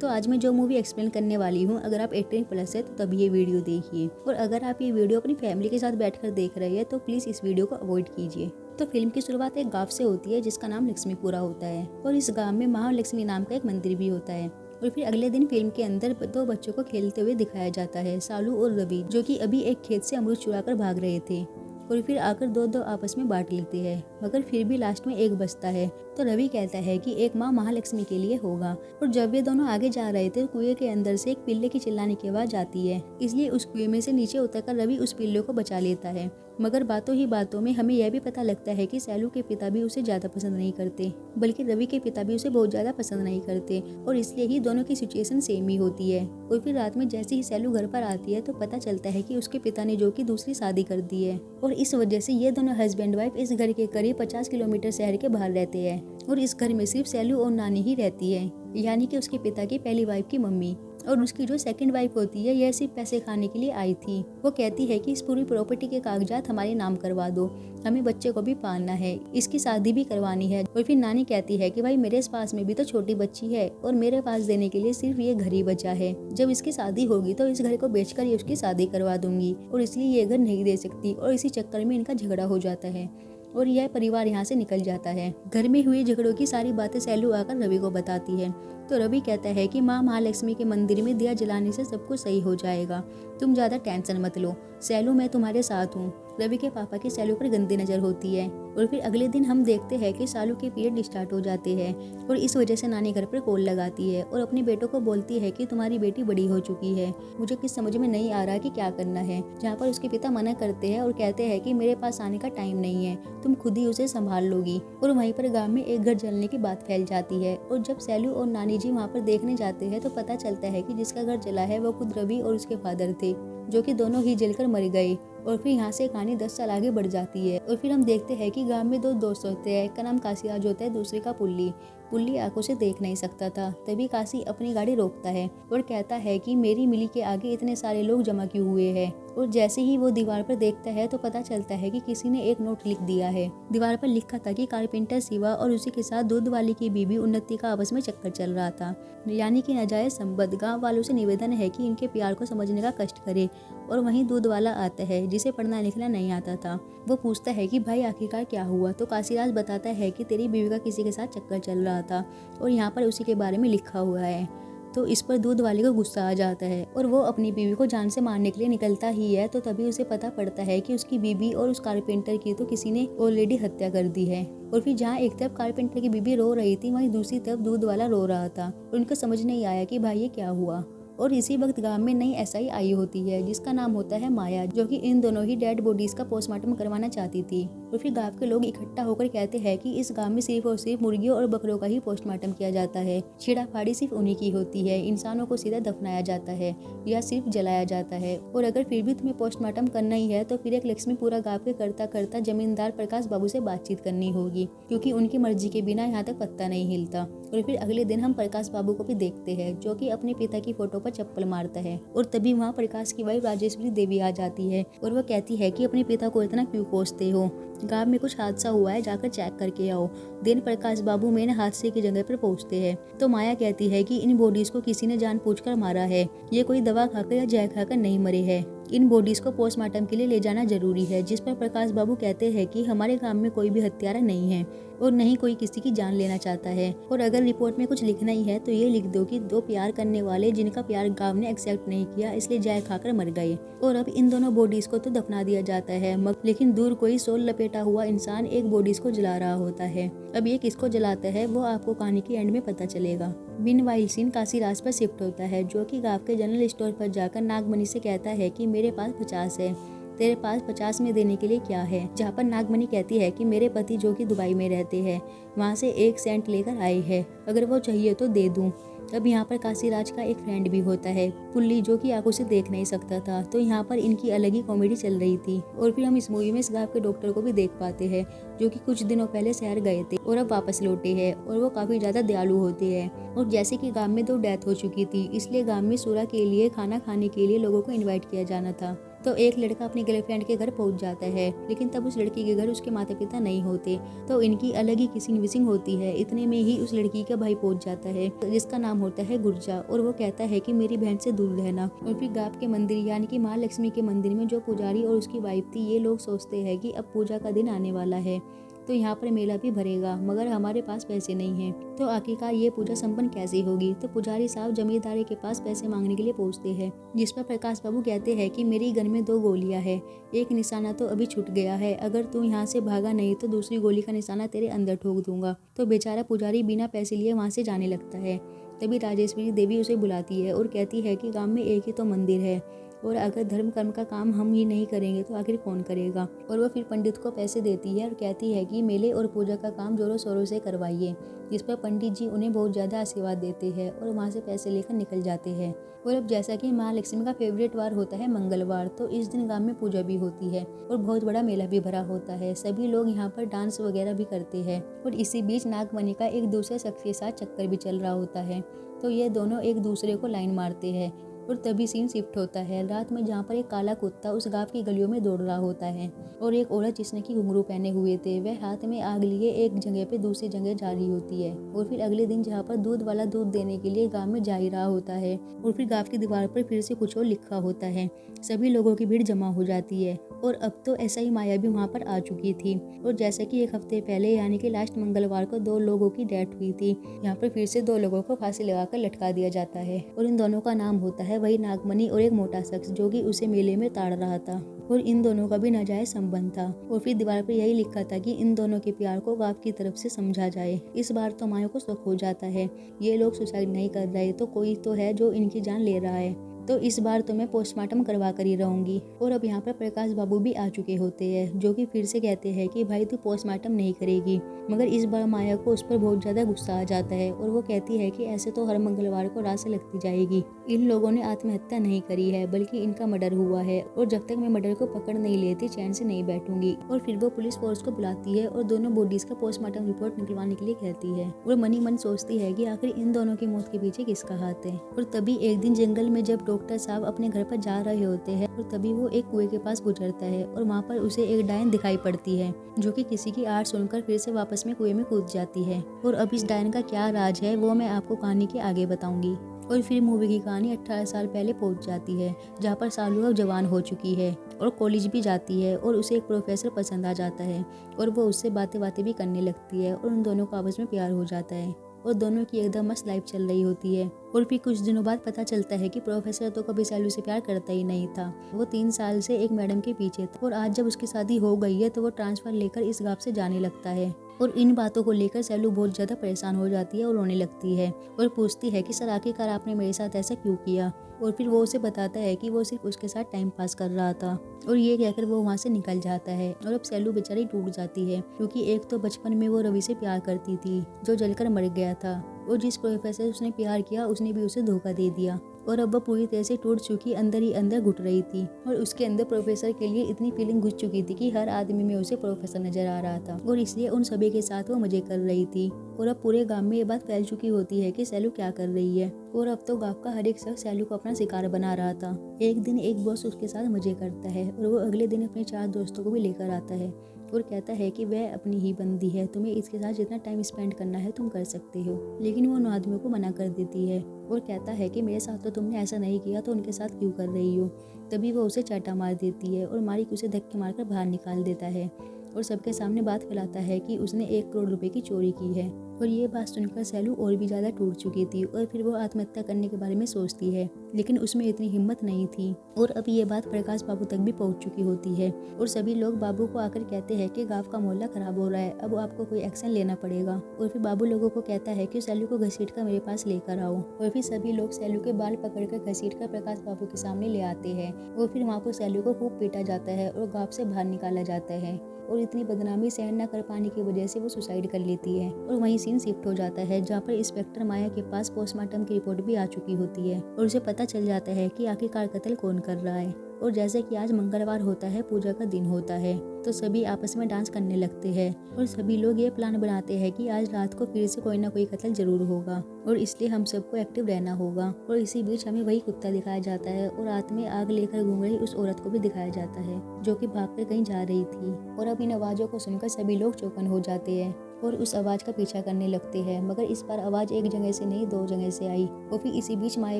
तो आज मैं जो मूवी एक्सप्लेन करने वाली हूँ, अगर आप 18+ है तो तभी ये वीडियो देखिए, और अगर आप ये वीडियो अपनी फैमिली के साथ बैठकर देख रहे हैं तो प्लीज़ इस वीडियो को अवॉइड कीजिए। तो फिल्म की शुरुआत एक गांव से होती है जिसका नाम लक्ष्मीपुरा होता है, और इस गांव में महालक्ष्मी नाम का एक मंदिर भी होता है। और फिर अगले दिन फिल्म के अंदर दो बच्चों को खेलते हुए दिखाया जाता है, सालू और रवि, जो कि अभी एक खेत से अमरूद चुरा कर भाग रहे थे, और फिर आकर दो आपस में बांट लेते हैं, मगर फिर भी लास्ट में एक बचता है। तो रवि कहता है कि एक माँ महालक्ष्मी के लिए होगा। और जब वे दोनों आगे जा रहे थे, कुएं के अंदर से एक पिल्ले की चिल्लाने की आवाज आती है, इसलिए उस कुएं में से नीचे उतरकर रवि उस पिल्ले को बचा लेता है। मगर बातों ही बातों में हमें यह भी पता लगता है कि सैलू के पिता भी उसे ज्यादा पसंद नहीं करते, बल्कि रवि के पिता भी उसे बहुत ज्यादा पसंद नहीं करते, और इसलिए ही दोनों की सिचुएशन सेम ही होती है। और फिर रात में जैसे ही सैलू घर पर आती है तो पता चलता है कि उसके पिता ने जो कि दूसरी शादी कर दी है, और इस वजह से ये दोनों हस्बैंड वाइफ इस घर के करीब 50 किलोमीटर शहर के बाहर रहते हैं, और इस घर में सिर्फ सैलू और नानी ही रहती है, यानी कि उसके पिता की पहली वाइफ की मम्मी। और उसकी जो सेकंड वाइफ होती है, यह सिर्फ पैसे खाने के लिए आई थी। वो कहती है कि इस पूरी प्रॉपर्टी के कागजात हमारे नाम करवा दो, हमें बच्चे को भी पालना है, इसकी शादी भी करवानी है। और फिर नानी कहती है कि भाई मेरे पास में भी तो छोटी बच्ची है, और मेरे पास देने के लिए सिर्फ ये घर ही बचा है। जब इसकी शादी होगी तो इस घर को बेचकर ही उसकी शादी करवा दूंगी, और इसलिए ये घर नहीं दे सकती। और इसी चक्कर में इनका झगड़ा हो जाता है, और यह परिवार यहाँ से निकल जाता है। घर में हुए झगड़ों की सारी बातें सैलू आकर रवि को बताती है। तो रवि कहता है कि माँ महालक्ष्मी के मंदिर में दिया जलाने से सब कुछ सही हो जाएगा, तुम ज्यादा टेंशन मत लो, सैलू मैं तुम्हारे साथ हूँ। रवि के पापा की सैलू पर गंदी नजर होती है, और फिर अगले दिन हम देखते हैं कि सालू के पीरियड स्टार्ट हो जाते हैं, और इस वजह से नानी घर पर कॉल लगाती है और अपने बेटों को बोलती है कि तुम्हारी बेटी बड़ी हो चुकी है, मुझे कुछ समझ में नहीं आ रहा कि क्या करना है। जहाँ पर उसके पिता मना करते हैं और कहते हैं कि मेरे पास आने का टाइम नहीं है, तुम खुद ही उसे संभाल लोगी। और वहीं पर गांव में एक घर जलने की बात फैल जाती है, और जब सैलू और नानी जी वहाँ पर देखने जाते हैं तो पता चलता है कि जिसका घर जला है वो खुद रवि और उसके फादर थे, जो कि दोनों ही जलकर मर गए। और फिर यहाँ से कहानी 10 साल आगे बढ़ जाती है, और फिर हम देखते हैं कि गांव में दो दोस्त होते हैं, एक का नाम काशीराज होता है, दूसरे का पुल्ली। पुल्ली आंखों से देख नहीं सकता था, तभी काशी अपनी गाड़ी रोकता है और कहता है कि मेरी मिली के आगे इतने सारे लोग जमा क्यों हुए हैं। और जैसे ही वो दीवार पर देखता है तो पता चलता है कि किसी ने एक नोट लिख दिया है। दीवार पर लिखा था कि कारपेंटर शिवा और उसी के साथ दूध वाली की बीबी उन्नति का आपस में चक्कर चल रहा था, यानी कि नाजायज संबंध। गाँव वालों से निवेदन है कि इनके प्यार को समझने का कष्ट करे। और वहीं दूध वाला आता है जिसे पढ़ना लिखना नहीं आता था। वो पूछता है कि भाई आखिरकार क्या हुआ, तो काशीराज बताता है कि तेरी बीवी का किसी के साथ चक्कर चल रहा था, और यहाँ पर उसी के बारे में लिखा हुआ है। तो इस पर दूध वाले को गुस्सा आ जाता है, और वो अपनी बीवी को जान से मारने के लिए निकलता ही है। तो तभी उसे पता पड़ता है कि उसकी बीवी और उस कारपेंटर की तो किसी ने ऑलरेडी हत्या कर दी है। और फिर जहाँ एक तरफ कारपेंटर की बीवी रो रही थी, वहीं दूसरी तरफ दूध वाला रो रहा था, और उनको समझ नहीं आया कि भाई ये क्या हुआ। और इसी वक्त गांव में नई एसआई आई होती है जिसका नाम होता है माया, जो कि इन दोनों ही डेड बॉडीज का पोस्टमार्टम करवाना चाहती थी। और फिर गांव के लोग इकट्ठा होकर कहते हैं कि इस गांव में सिर्फ और सिर्फ मुर्गियों और बकरों का ही पोस्टमार्टम किया जाता है, छेड़ाफाड़ी सिर्फ उन्हीं की होती है, इंसानों को सीधा दफनाया जाता है या सिर्फ जलाया जाता है। और अगर फिर भी तुम्हें पोस्टमार्टम करना ही है तो फिर एक लक्ष्मीपुरा गाँव के करता करता जमींदार प्रकाश बाबू से बातचीत करनी होगी, क्योंकि उनकी मर्जी के बिना यहाँ तक पत्ता नहीं हिलता। और फिर अगले दिन हम प्रकाश बाबू को भी देखते हैं, जो कि अपने पिता की फोटो पर चप्पल मारता है। और तभी वहाँ प्रकाश की वाइफ राजेश्वरी देवी आ जाती है, और वो कहती है कि अपने पिता को इतना क्यों कोसते हो, गांव में कुछ हादसा हुआ है, जाकर चेक करके आओ। दिन प्रकाश बाबू मेन हादसे की जगह पर पहुंचते हैं। तो माया कहती है कि इन बॉडीज को किसी ने जानबूझकर मारा है, ये कोई दवा खाकर या जहर खाकर नहीं मरे हैं, इन बॉडीज को पोस्टमार्टम के लिए ले जाना जरूरी है। जिस पर प्रकाश बाबू कहते हैं कि हमारे गांव में कोई भी हत्यारा नहीं है और नहीं कोई किसी की जान लेना चाहता है, और अगर रिपोर्ट में कुछ लिखना ही है तो ये लिख दो कि दो प्यार करने वाले जिनका प्यार गांव ने एक्सेप्ट नहीं किया, इसलिए जहर खाकर मर गए। और अब इन दोनों बॉडीज को तो दफना दिया जाता है, लेकिन दूर कोई सोल लपेटा हुआ इंसान एक बॉडीज को जला रहा होता है। अब ये किसको जलाता है वो आपको कहानी के एंड में पता चलेगा। मीनवाइल सीन काशीराज पर शिफ्ट होता है, जो कि गांव के जनरल स्टोर पर जाकर नागमणि से कहता है कि मेरे पास 50 है, तेरे पास 50 में देने के लिए क्या है। जहाँ पर नागमणि कहती है कि मेरे पति जो कि दुबई में रहते हैं वहाँ से 1 सेंट लेकर आए हैं, अगर वो चाहिए तो दे दूँ। अब यहाँ पर काशीराज का एक फ्रेंड भी होता है पुल्ली, जो कि आंखों से देख नहीं सकता था। तो यहाँ पर इनकी अलग ही कॉमेडी चल रही थी। और फिर हम इस मूवी में इस गाँव के डॉक्टर को भी देख पाते हैं, जो कि कुछ दिनों पहले शहर गए थे और अब वापस लौटे हैं, और वो काफी ज्यादा दयालु होते हैं। और जैसे कि गाँव में 2 डेथ हो चुकी थी, इसलिए गाँव में सूरा के लिए खाना खाने के लिए लोगों को इन्वाइट किया जाना था। तो एक लड़का अपनी गर्लफ्रेंड के घर पहुंच जाता है, लेकिन तब उस लड़की के घर उसके माता पिता नहीं होते, तो इनकी अलग ही किसिंग विसिंग होती है। इतने में ही उस लड़की का भाई पहुंच जाता है जिसका नाम होता है गुर्जा, और वो कहता है कि मेरी बहन से दूर रहना। और फिर गांव के मंदिर यानी कि माँ लक्ष्मी के मंदिर में जो पुजारी और उसकी वाइफ थी, ये लोग सोचते हैं कि अब पूजा का दिन आने वाला है, तो यहाँ पर मेला भी भरेगा, मगर हमारे पास पैसे नहीं हैं, तो आखिरकार ये पूजा संपन्न कैसे होगी। तो पुजारी साहब जमींदारी के पास पैसे मांगने के लिए पहुंचते हैं, जिस पर प्रकाश बाबू कहते हैं कि मेरी गन में 2 गोलियां है, एक निशाना तो अभी छूट गया है, अगर तू यहाँ से भागा नहीं तो दूसरी गोली का निशाना तेरे अंदर ठोक दूंगा। तो बेचारा पुजारी बिना पैसे लिए वहाँ से जाने लगता है। तभी राजेश्वरी देवी उसे बुलाती है और कहती है कि गाँव में एक ही तो मंदिर है, और अगर धर्म कर्म का काम हम ही नहीं करेंगे तो आखिर कौन करेगा। और वह फिर पंडित को पैसे देती है और कहती है कि मेले और पूजा का काम जोरों शोरों से करवाइए, जिस पर पंडित जी उन्हें बहुत ज़्यादा आशीर्वाद देते हैं और वहाँ से पैसे लेकर निकल जाते हैं। और अब जैसा कि माँ लक्ष्मी का फेवरेट वार होता है मंगलवार, तो इस दिन गांव में पूजा भी होती है और बहुत बड़ा मेला भी भरा होता है। सभी लोग यहाँ पर डांस वगैरह भी करते हैं, और इसी बीच नागमणि का एक दूसरे शख्स के साथ चक्कर भी चल रहा होता है, तो ये दोनों एक दूसरे को लाइन मारते हैं। और तभी सीन शिफ्ट होता है रात में, जहाँ पर एक काला कुत्ता उस गांव की गलियों में दौड़ रहा होता है, और एक औरत जिसने की घुंघरू पहने हुए थे, वह हाथ में आग लिए एक जगह पे दूसरी जगह जा रही होती है। और फिर अगले दिन जहाँ पर दूध वाला दूध देने के लिए गांव में जा ही रहा होता है, और फिर गांव की दीवार पर फिर से कुछ और लिखा होता है। सभी लोगों की भीड़ जमा हो जाती है, और अब तो ऐसा ही माया भी वहाँ पर आ चुकी थी। और जैसे कि एक हफ्ते पहले यानी कि लास्ट मंगलवार को 2 लोगों की डेथ हुई थी, यहाँ पर फिर से 2 लोगों को फांसी लगाकर लटका दिया जाता है, और इन दोनों का नाम होता है वही नागमणि और एक मोटा शख्स जो कि उसे मेले में ताड़ रहा था, और इन दोनों का भी नाजायज संबंध था। और फिर दीवार पर यही लिखा था कि इन दोनों के प्यार को गांव की तरफ से समझा जाए। इस बार तो माया को शक हो जाता है, ये लोग सुसाइड नहीं कर रहे तो कोई तो है जो इनकी जान ले रहा है, तो इस बार तो मैं पोस्टमार्टम करवा कर ही रहूंगी। और अब यहाँ पर प्रकाश बाबू भी आ चुके होते हैं, जो कि फिर से कहते हैं कि भाई तू पोस्टमार्टम नहीं करेगी, मगर इस बार माया को उस पर बहुत ज्यादा गुस्सा आ जाता है, और वो कहती है कि ऐसे तो हर मंगलवार को रात से लगती जाएगी, इन लोगों ने आत्महत्या नहीं करी है बल्कि इनका मर्डर हुआ है, और जब तक मैं मर्डर को पकड़ नहीं लेती चैन से नहीं बैठूंगी। और फिर वो पुलिस फोर्स को बुलाती है और दोनों बॉडीज का पोस्टमार्टम रिपोर्ट निकलवाने के लिए कहती है, और मनी मन सोचती है कि आखिर इन दोनों की मौत के पीछे किसका हाथ है। और तभी एक दिन जंगल में जब डॉक्टर साहब अपने घर पर जा रहे होते हैं, और तभी वो एक कुएं के पास गुजरता है, और वहाँ पर उसे एक डायन दिखाई पड़ती है, जो कि किसी की आड़ सुनकर फिर से वापस में कुएं में कूद जाती है। और अब इस डायन का क्या राज है वो मैं आपको कहानी के आगे बताऊंगी। और फिर मूवी की कहानी 18 साल पहले पहुंच जाती है, जहाँ पर सालू अब जवान हो चुकी है और कॉलेज भी जाती है, और उसे एक प्रोफेसर पसंद आ जाता है, और वो उससे बातें भी करने लगती है, और उन दोनों को आपस में प्यार हो जाता है, और दोनों की एकदम मस्त लाइफ चल रही होती है। और फिर कुछ दिनों बाद पता चलता है कि प्रोफेसर तो कभी सैलू से प्यार करता ही नहीं था, वो 3 साल से एक मैडम के पीछे था, और आज जब उसकी शादी हो गई है तो वो ट्रांसफर लेकर इस गांव से जाने लगता है। और इन बातों को लेकर सैलू बहुत ज्यादा परेशान हो जाती है और रोने लगती है, और पूछती है कि सर आखिरकार आपने मेरे साथ ऐसा क्यों किया। और फिर वो उसे बताता है कि वो सिर्फ उसके साथ टाइम पास कर रहा था, और ये कहकर वो वहाँ से निकल जाता है। और अब सैलू बेचारी टूट जाती है, क्योंकि एक तो बचपन में वो रवि से प्यार करती थी जो जलकर मर गया था, और जिस प्रोफेसर से उसने प्यार किया उसने भी उसे धोखा दे दिया, और अब वो पूरी तरह से टूट चुकी अंदर ही अंदर घुट रही थी, और उसके अंदर प्रोफेसर के लिए इतनी फीलिंग घुस चुकी थी कि हर आदमी में उसे प्रोफेसर नजर आ रहा था, और इसलिए उन सभी के साथ वो मजे कर रही थी। और अब पूरे गांव में ये बात फैल चुकी होती है कि सैलू क्या कर रही है, और अब तो गांव का हर एक शख्स सैलू को अपना शिकार बना रहा था। एक दिन एक बॉस उसके साथ मजे करता है, और वो अगले दिन अपने 4 दोस्तों को भी लेकर आता है, और कहता है कि वह अपनी ही बंदी है, तुम्हें इसके साथ जितना टाइम स्पेंड करना है तुम कर सकते हो। लेकिन वो उन आदमियों को मना कर देती है, और कहता है कि मेरे साथ तो तुमने ऐसा नहीं किया तो उनके साथ क्यों कर रही हो। तभी वो उसे चाटा मार देती है, और मालिक उसे धक्के मारकर बाहर निकाल देता है, और सबके सामने बात फैलाता है कि उसने 1 करोड़ रुपए की चोरी की है। और ये बात सुनकर सैलू और भी ज़्यादा टूट चुकी थी, और फिर वो आत्महत्या करने के बारे में सोचती है, लेकिन उसमें इतनी हिम्मत नहीं थी। और अब ये बात प्रकाश बाबू तक भी पहुंच चुकी होती है, और सभी लोग बाबू को आकर कहते हैं कि गांव का मोहल्ला खराब हो रहा है, अब आपको कोई एक्शन लेना पड़ेगा। और फिर बाबू लोगों को कहता है कि सैलू को घसीट कर मेरे पास लेकर आओ। और फिर सभी लोग सैलू के बाल पकड़कर घसीट कर प्रकाश बाबू के सामने ले आते हैं, और फिर वहाँ पर सैलू को खूब पीटा जाता है और गांव से बाहर निकाला जाता है, और इतनी बदनामी सहन न कर पाने की वजह से वो सुसाइड कर लेती है। और वहीं सीन शिफ्ट हो जाता है जहाँ पर इंस्पेक्टर माया के पास पोस्टमार्टम की रिपोर्ट भी आ चुकी होती है और उसे पता चल जाता है कि आखिरकार कत्ल कौन कर रहा है। और जैसे कि आज मंगलवार होता है, पूजा का दिन होता है, तो सभी आपस में डांस करने लगते हैं और सभी लोग ये प्लान बनाते हैं कि आज रात को फिर से कोई ना कोई कत्ल जरूर होगा और इसलिए हम सबको एक्टिव रहना होगा। और इसी बीच हमें वही कुत्ता दिखाया जाता है और रात में आग लेकर घूम रही उस औरत को भी दिखाया जाता है जो कि भागकर कहीं जा रही थी। और अब इन आवाजों को सुनकर सभी लोग चौकन हो जाते हैं और उस आवाज का पीछा करने लगते हैं, मगर इस बार आवाज एक जगह से नहीं 2 जगह से आई। और फिर इसी बीच माया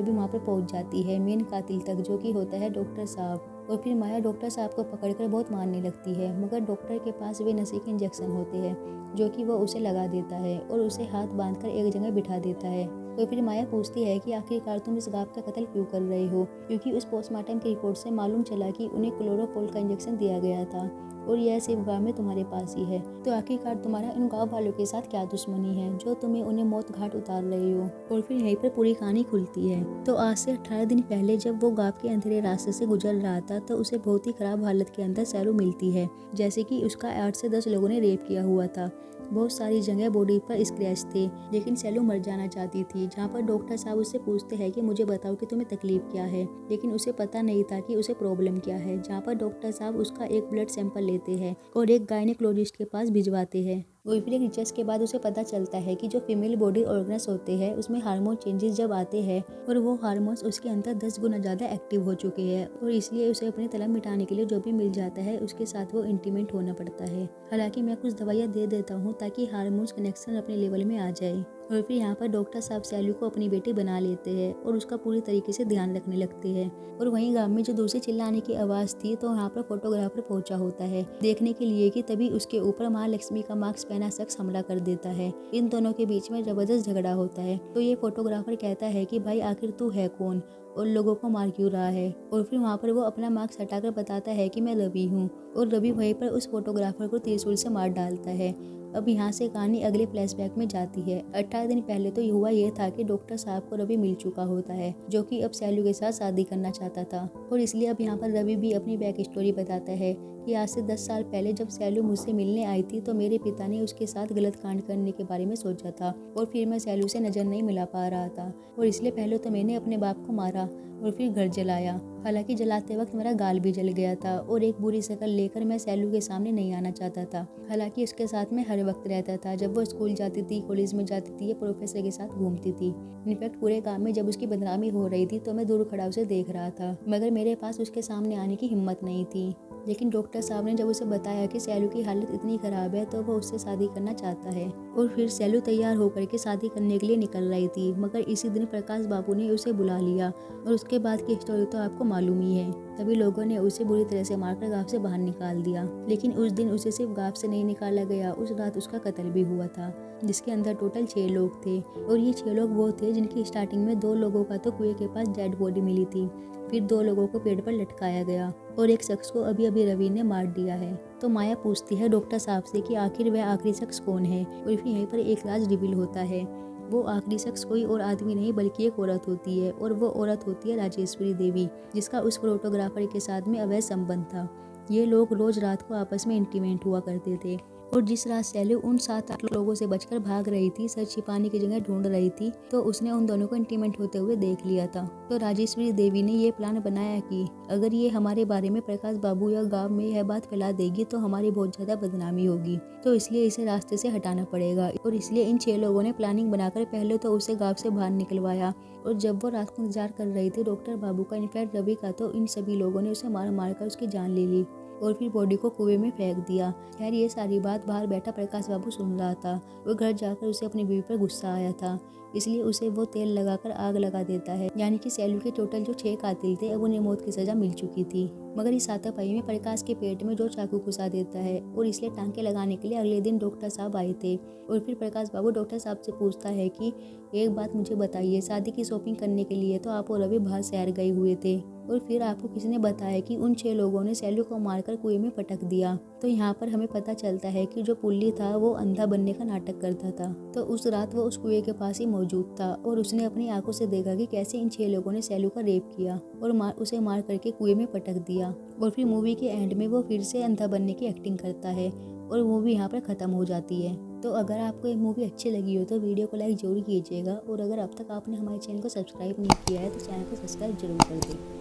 भी वहाँ पर पहुँच जाती है मेन कातिल तक, जो कि होता है डॉक्टर साहब। और फिर माया डॉक्टर साहब को पकड़कर बहुत मारने लगती है, मगर डॉक्टर के पास वे नशे के इंजेक्शन होते हैं जो कि वो उसे लगा देता है और उसे हाथ बांधकर एक जगह बिठा देता है। तो फिर माया पूछती है कि आखिरकार तुम इस गांव का कत्ल क्यों कर रहे हो, क्योंकि उस पोस्टमार्टम की रिपोर्ट से मालूम चला कि उन्हें क्लोरोफॉर्म का इंजेक्शन दिया गया था और यह सिर्फ गांव में तुम्हारे पास ही है। तो आखिरकार तुम्हारा इन गांव वालों के साथ क्या दुश्मनी है जो तुम्हें उन्हें मौत घाट उतार रहे हो। और फिर यहीं पर पूरी कहानी खुलती है। तो आज से 18 दिन पहले जब वो गांव के अंधेरे रास्ते से गुजर रहा था तो उसे बहुत ही खराब हालत के अंदर सैलू मिलती है, जैसे कि उसका 8 से 10 लोगों ने रेप किया हुआ था। बहुत सारी जगह बॉडी पर स्क्रैच थे, लेकिन सैलू मर जाना चाहती थी। जहाँ पर डॉक्टर साहब उससे पूछते हैं कि मुझे बताओ कि तुम्हें तकलीफ क्या है, लेकिन उसे पता नहीं था कि उसे प्रॉब्लम क्या है। जहाँ पर डॉक्टर साहब उसका एक ब्लड सैंपल लेते हैं और एक गायनेकोलॉजिस्ट के पास भिजवाते हैं। और फिर एक रिसर्च के बाद उसे पता चलता है कि जो फीमेल बॉडी ऑर्गन्स होते हैं उसमें हार्मोन चेंजेस जब आते हैं और वो हार्मोन्स उसके अंदर 10 गुना ज़्यादा एक्टिव हो चुके हैं और इसलिए उसे अपनी तलब मिटाने के लिए जो भी मिल जाता है उसके साथ वो इंटीमेट होना पड़ता है। हालांकि मैं कुछ दवाइयाँ दे देता हूँ ताकि हार्मोन्स कनेक्शन अपने लेवल में आ जाए। और फिर यहाँ पर डॉक्टर साहब सैलू को अपनी बेटी बना लेते हैं और उसका पूरी तरीके से ध्यान रखने लगते हैं। और वहीं गांव में जो दूसरी चिल्लाने की आवाज़ थी तो यहाँ पर फोटोग्राफर पहुंचा होता है देखने के लिए कि तभी उसके ऊपर महालक्ष्मी का मास्क पहना शख्स हमला कर देता है। इन दोनों के बीच में जबरदस्त झगड़ा होता है। तो ये फोटोग्राफर कहता है कि भाई आखिर तू है कौन और लोगों को मार क्यों रहा है। और फिर वहाँ पर वो अपना मास्क हटाकर बताता है कि मैं रवि हूँ और रवि वहीं पर उस फोटोग्राफर को त्रिशूल से मार डालता है। अब यहाँ से कहानी अगले फ्लैशबैक में जाती है। 18 दिन पहले तो हुआ ये था कि डॉक्टर साहब को रवि मिल चुका होता है जो कि अब सैलू के साथ शादी करना चाहता था और इसलिए अब यहाँ पर रवि भी अपनी बैक स्टोरी बताता है कि आज से 10 साल पहले जब सैलू मुझसे मिलने आई थी तो मेरे पिता ने उसके साथ गलत कांड करने के बारे में सोचा था और फिर मैं सैलू से नज़र नहीं मिला पा रहा था और इसलिए पहले तो मैंने अपने बाप को मारा और फिर घर जलाया। हालांकि जलाते वक्त मेरा गाल भी जल गया था और एक बुरी शक्ल लेकर मैं सैलू के सामने नहीं आना चाहता था। हालांकि उसके साथ मैं हर वक्त रहता था, जब वो स्कूल जाती थी, कॉलेज में जाती थी या प्रोफेसर के साथ घूमती थी। इनफैक्ट पूरे काम में जब उसकी बदनामी हो रही थी तो मैं दूर खड़ा उसे देख रहा था, मगर मेरे पास उसके सामने आने की हिम्मत नहीं थी। लेकिन डॉक्टर साहब ने जब उसे बताया कि सैलू की हालत इतनी खराब है तो वो उससे शादी करना चाहता है और फिर सैलू तैयार होकर के शादी करने के लिए निकल रही थी, मगर इसी दिन प्रकाश बाबू ने उसे बुला लिया और उसके बाद की स्टोरी तो आपको मालूम ही है। तभी लोगों ने उसे बुरी तरह से मारकर गांव से बाहर निकाल दिया। लेकिन उस दिन उसे सिर्फ गांव से नहीं निकाला गया, उस रात उसका कत्ल भी हुआ था जिसके अंदर टोटल 6 लोग थे और ये 6 लोग वो थे जिनकी स्टार्टिंग में 2 लोगों का तो कुएं के पास डेड बॉडी मिली थी, फिर 2 लोगों को पेड़ पर लटकाया गया और एक शख्स को अभी अभी रवि ने मार दिया है। तो माया पूछती है डॉक्टर साहब से कि आखिर वह आखिरी शख्स कौन है और फिर यहीं पर एक राज रिवील होता है। वो आखिरी शख्स कोई और आदमी नहीं बल्कि एक औरत होती है और वो औरत होती है राजेश्वरी देवी, जिसका उस फोटोग्राफर के साथ में अवैध संबंध था। ये लोग रोज रात को आपस में इंटीमेट हुआ करते थे और जिस रात सैलू उन 7-8 लोगों से बचकर भाग रही थी, सर छिपाने की जगह ढूंढ रही थी, तो उसने उन दोनों को इंटीमेट होते हुए देख लिया था। तो राजेश्वरी देवी ने ये प्लान बनाया कि अगर ये हमारे बारे में प्रकाश बाबू या गांव में यह बात फैला देगी तो हमारी बहुत ज्यादा बदनामी होगी, तो इसलिए इसे रास्ते से हटाना पड़ेगा। और इसलिए इन 6 लोगों ने प्लानिंग बनाकर पहले तो उसे गाँव से बाहर निकलवाया और जब वो रात को इंतजार कर रही थी डॉक्टर बाबू का, इनफैक्ट रवि का, तो इन सभी लोगों ने उसे मार मार कर उसकी जान ले ली और फिर बॉडी को कुएं में फेंक दिया। खैर ये सारी बात बाहर बैठा प्रकाश बाबू सुन रहा था। वो घर जाकर उसे अपनी बीवी पर गुस्सा आया था, इसलिए उसे वो तेल लगाकर आग लगा देता है। यानी कि सैलू के टोटल जो 6 कातिल थे अब उन्हें मौत की सजा मिल चुकी थी, मगर इस हाथापाई में प्रकाश के पेट में जो चाकू घुसा देता है और इसलिए टांके लगाने के लिए अगले दिन डॉक्टर साहब आए थे। और फिर प्रकाश बाबू डॉक्टर साहब से पूछता है कि एक बात मुझे बताइए, शादी की शॉपिंग करने के लिए तो आप और रवि बाहर शहर गए हुए थे और फिर आपको किसी ने बताया कि उन 6 लोगों ने सैलू को मारकर कुएं में पटक दिया। तो यहाँ पर हमें पता चलता है कि जो पुल्ली था वो अंधा बनने का नाटक करता था। तो उस रात वो उस कुएं के पास ही मौजूद था और उसने अपनी आंखों से देखा कि कैसे इन 6 लोगों ने सैलू का रेप किया और उसे मार करके कुएं में पटक दिया। और फिर मूवी के एंड में वो फिर से अंधा बनने की एक्टिंग करता है और मूवी यहाँ पर खत्म हो जाती है। तो अगर आपको ये मूवी अच्छी लगी हो तो वीडियो को लाइक जरूर कीजिएगा और अगर अब तक आपने हमारे चैनल को सब्सक्राइब नहीं किया है तो चैनल को सब्सक्राइब जरूर कर दें।